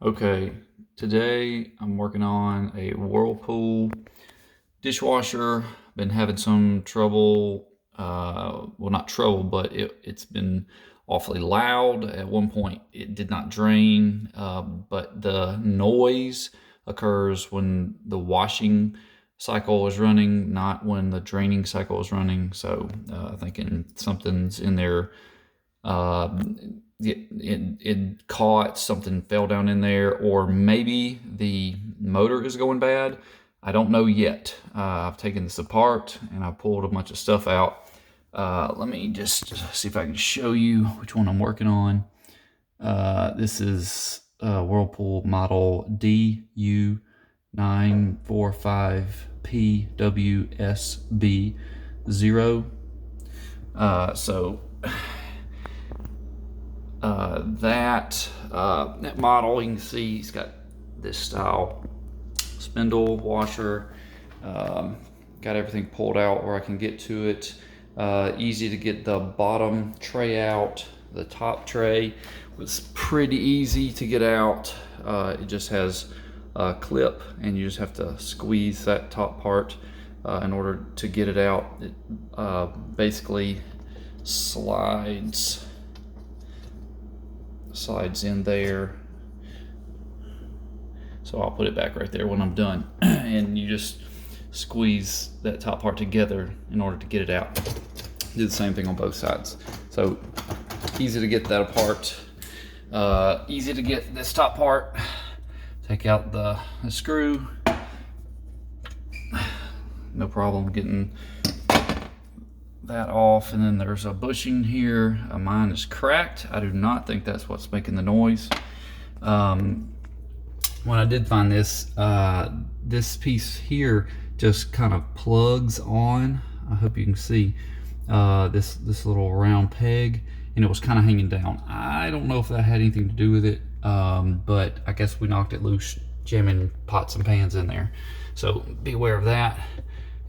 Okay, today I'm working on a Whirlpool dishwasher. Been having some trouble, well, not trouble, but it's been awfully loud. At one point it did not drain, but the noise occurs when the washing cycle is running, not when the draining cycle is running. So thinking something's in there. It caught, something fell down in there, or maybe the motor is going bad. I don't know yet. I've taken this apart and I pulled a bunch of stuff out. Let me just see if I can show you which one I'm working on. This is Whirlpool model DU945PWSB0. That model, you can see it's got this style spindle washer. Got everything pulled out where I can get to it. Easy to get the bottom tray out. The top tray was pretty easy to get out. It just has a clip and you just have to squeeze that top part in order to get it out. It basically slides in there. So I'll put it back right there when I'm done. And you just squeeze that top part together in order to get it out. Do the same thing on both sides. So easy to get that apart. Easy to get this top part. Take out the screw. No problem getting that off. And then there's a bushing here. Mine is cracked. I do not think that's what's making the noise. When I did find this, this piece here just kind of plugs on. I hope you can see this little round peg, and it was kind of hanging down. I don't know if that had anything to do with it, but I guess we knocked it loose jamming pots and pans in there. So be aware of that.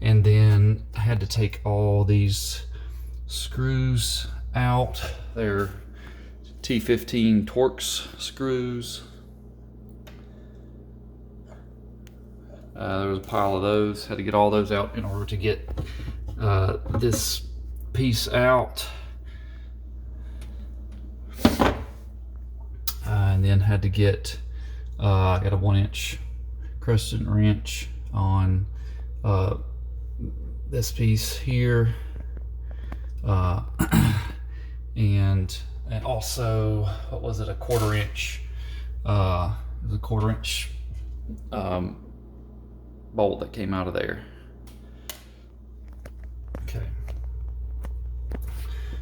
And then I had to take all these screws out. They're T15 Torx screws. There was a pile of those. Had to get all those out in order to get this piece out. And then had to get, I got a 1-inch crescent wrench on this piece here, and also, what was it, a 1/4 inch, it was a 1/4 inch bolt that came out of there. Okay,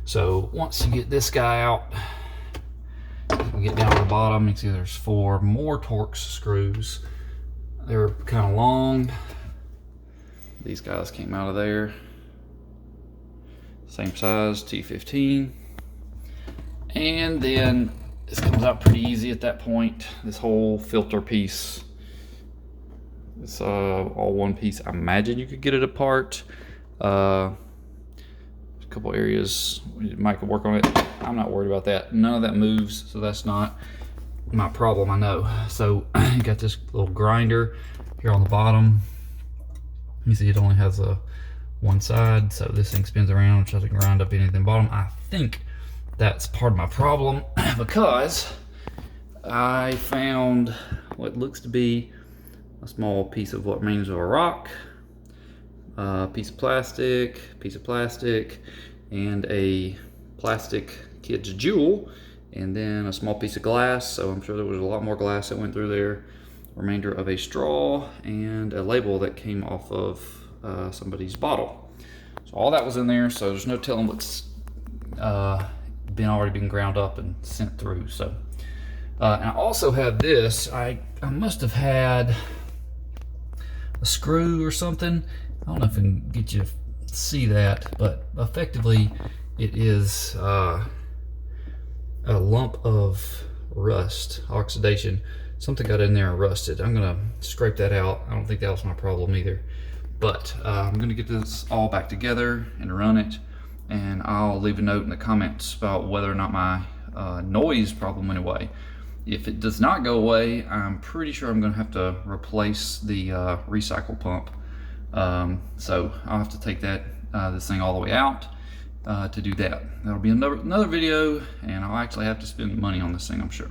so once you get this guy out, you can get down to the bottom. You can see there's 4 more Torx screws. They're kind of long. These guys came out of there. Same size, T15. And then this comes out pretty easy at that point. This whole filter piece, it's all one piece. I imagine you could get it apart. A couple areas you might could work on it. I'm not worried about that. None of that moves, so that's not my problem, I know. So you got this little grinder here on the bottom. You see it only has one side, so this thing spins around, which doesn't grind up anything on the bottom. I think that's part of my problem because I found what looks to be a small piece of what remains of a rock, piece of plastic, and a plastic kid's jewel, and then a small piece of glass. So I'm sure there was a lot more glass that went through there. Remainder of a straw and a label that came off of somebody's bottle. So all that was in there, so there's no telling what's already been ground up and sent through. So and I also have this. I must have had a screw or something. I don't know if I can get you to see that, but effectively it is a lump of rust, oxidation. Something got in there and rusted. I'm gonna scrape that out. I don't think that was my problem either. But I'm gonna get this all back together and run it, and I'll leave a note in the comments about whether or not my noise problem went away. If it does not go away, I'm pretty sure I'm gonna have to replace the recycle pump. So I'll have to take this thing all the way out to do that. That'll be another video, and I'll actually have to spend money on this thing, I'm sure.